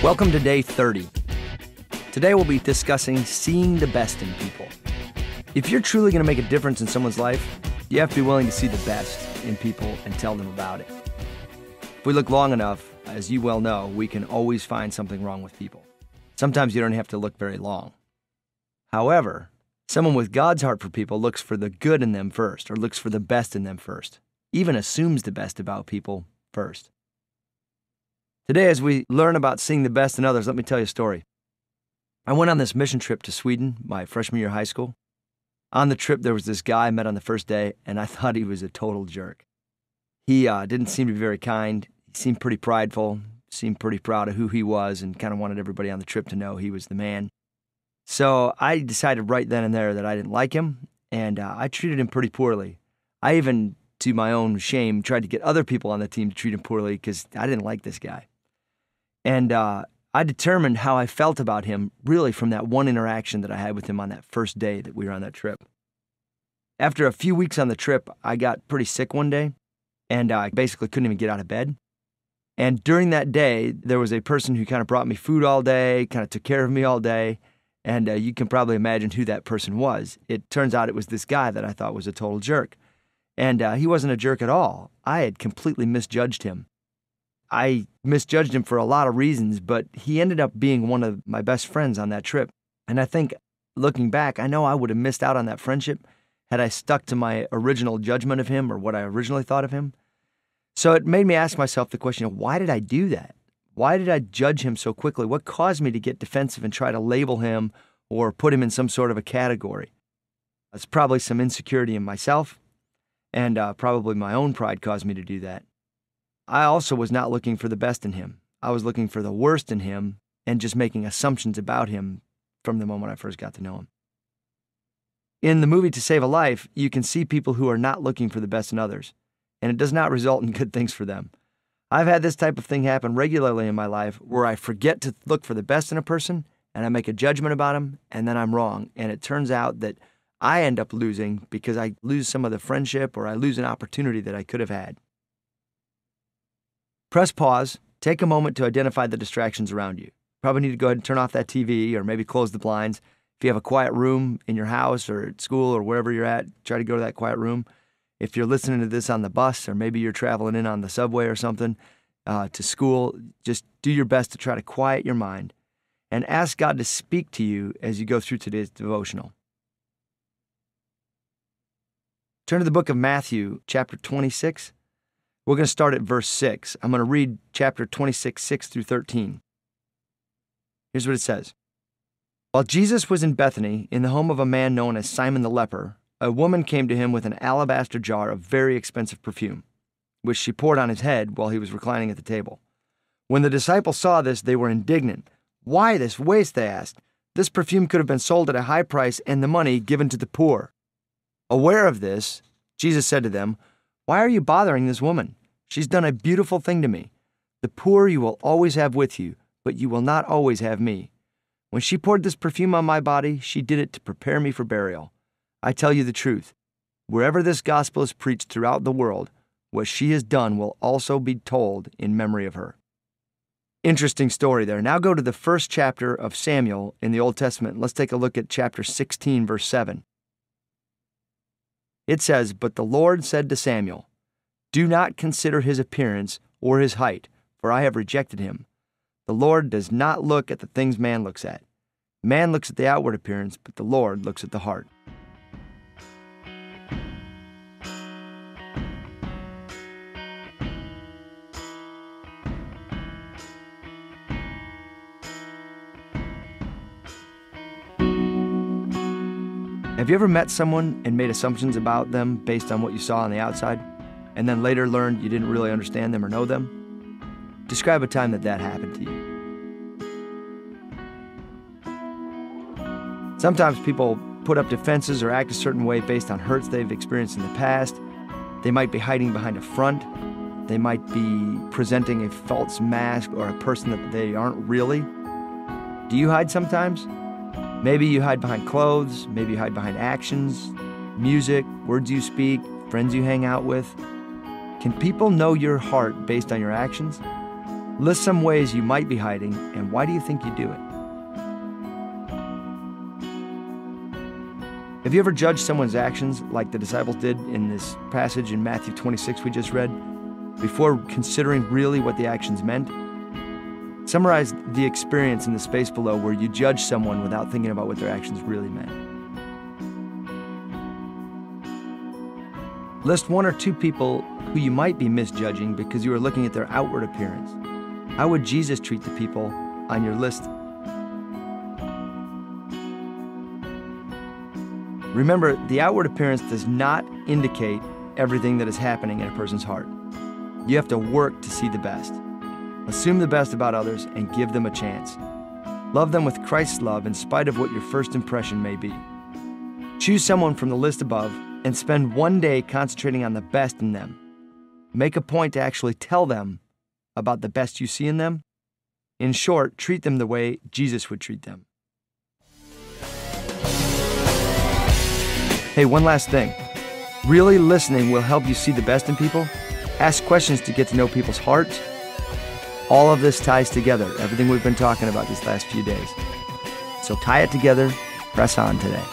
Welcome to day 30. Today we'll be discussing seeing the best in people. If you're truly going to make a difference in someone's life, you have to be willing to see the best in people and tell them about it. If we look long enough, as you well know, we can always find something wrong with people. Sometimes you don't have to look very long. However, someone with God's heart for people looks for the good in them first, or looks for the best in them first, even assumes the best about people first. Today, as we learn about seeing the best in others, let me tell you a story. I went on this mission trip to Sweden my freshman year of high school. On the trip, there was this guy I met on the first day, and I thought he was a total jerk. He didn't seem to be very kind. He seemed pretty prideful, seemed pretty proud of who he was, and kind of wanted everybody on the trip to know he was the man. So I decided right then and there that I didn't like him, and I treated him pretty poorly. I even, to my own shame, tried to get other people on the team to treat him poorly because I didn't like this guy. And I determined how I felt about him really from that one interaction that I had with him on that first day that we were on that trip. After a few weeks on the trip, I got pretty sick one day, and I basically couldn't even get out of bed. And during that day, there was a person who kind of brought me food all day, kind of took care of me all day, and you can probably imagine who that person was. It turns out it was this guy that I thought was a total jerk. And he wasn't a jerk at all. I had completely misjudged him. I misjudged him for a lot of reasons, but he ended up being one of my best friends on that trip. And I think, looking back, I know I would have missed out on that friendship had I stuck to my original judgment of him or what I originally thought of him. So it made me ask myself the question of why did I do that? Why did I judge him so quickly? What caused me to get defensive and try to label him or put him in some sort of a category? It's probably some insecurity in myself, and probably my own pride caused me to do that. I also was not looking for the best in him. I was looking for the worst in him and just making assumptions about him from the moment I first got to know him. In the movie To Save a Life, you can see people who are not looking for the best in others, and it does not result in good things for them. I've had this type of thing happen regularly in my life where I forget to look for the best in a person and I make a judgment about him and then I'm wrong. And it turns out that I end up losing because I lose some of the friendship or I lose an opportunity that I could have had. Press pause, take a moment to identify the distractions around you. Probably need to go ahead and turn off that TV or maybe close the blinds. If you have a quiet room in your house or at school or wherever you're at, try to go to that quiet room. If you're listening to this on the bus or maybe you're traveling in on the subway or something to school, just do your best to try to quiet your mind and ask God to speak to you as you go through today's devotional. Turn to the book of Matthew, chapter 26. We're going to start at verse 6. I'm going to read chapter 26, 6 through 13. Here's what it says. While Jesus was in Bethany, in the home of a man known as Simon the leper, a woman came to him with an alabaster jar of very expensive perfume, which she poured on his head while he was reclining at the table. When the disciples saw this, they were indignant. Why this waste, they asked. This perfume could have been sold at a high price and the money given to the poor. Aware of this, Jesus said to them, Why are you bothering this woman? She's done a beautiful thing to me. The poor you will always have with you, but you will not always have me. When she poured this perfume on my body, she did it to prepare me for burial. I tell you the truth. Wherever this gospel is preached throughout the world, what she has done will also be told in memory of her. Interesting story there. Now go to the first chapter of Samuel in the Old Testament. Let's take a look at chapter 16, verse 7. It says, But the Lord said to Samuel, Do not consider his appearance or his height, for I have rejected him. The Lord does not look at the things man looks at. Man looks at the outward appearance, but the Lord looks at the heart. Have you ever met someone and made assumptions about them based on what you saw on the outside, and then later learned you didn't really understand them or know them? Describe a time that happened to you. Sometimes people put up defenses or act a certain way based on hurts they've experienced in the past. They might be hiding behind a front. They might be presenting a false mask or a person that they aren't really. Do you hide sometimes? Maybe you hide behind clothes, maybe you hide behind actions, music, words you speak, friends you hang out with. Can people know your heart based on your actions? List some ways you might be hiding, and why do you think you do it? Have you ever judged someone's actions like the disciples did in this passage in Matthew 26 we just read, before considering really what the actions meant? Summarize the experience in the space below where you judge someone without thinking about what their actions really meant. List one or two people who you might be misjudging because you are looking at their outward appearance. How would Jesus treat the people on your list? Remember, the outward appearance does not indicate everything that is happening in a person's heart. You have to work to see the best. Assume the best about others and give them a chance. Love them with Christ's love in spite of what your first impression may be. Choose someone from the list above and spend one day concentrating on the best in them. Make a point to actually tell them about the best you see in them. In short, treat them the way Jesus would treat them. Hey, one last thing. Really listening will help you see the best in people. Ask questions to get to know people's hearts. All of this ties together, everything we've been talking about these last few days. So tie it together, press on today.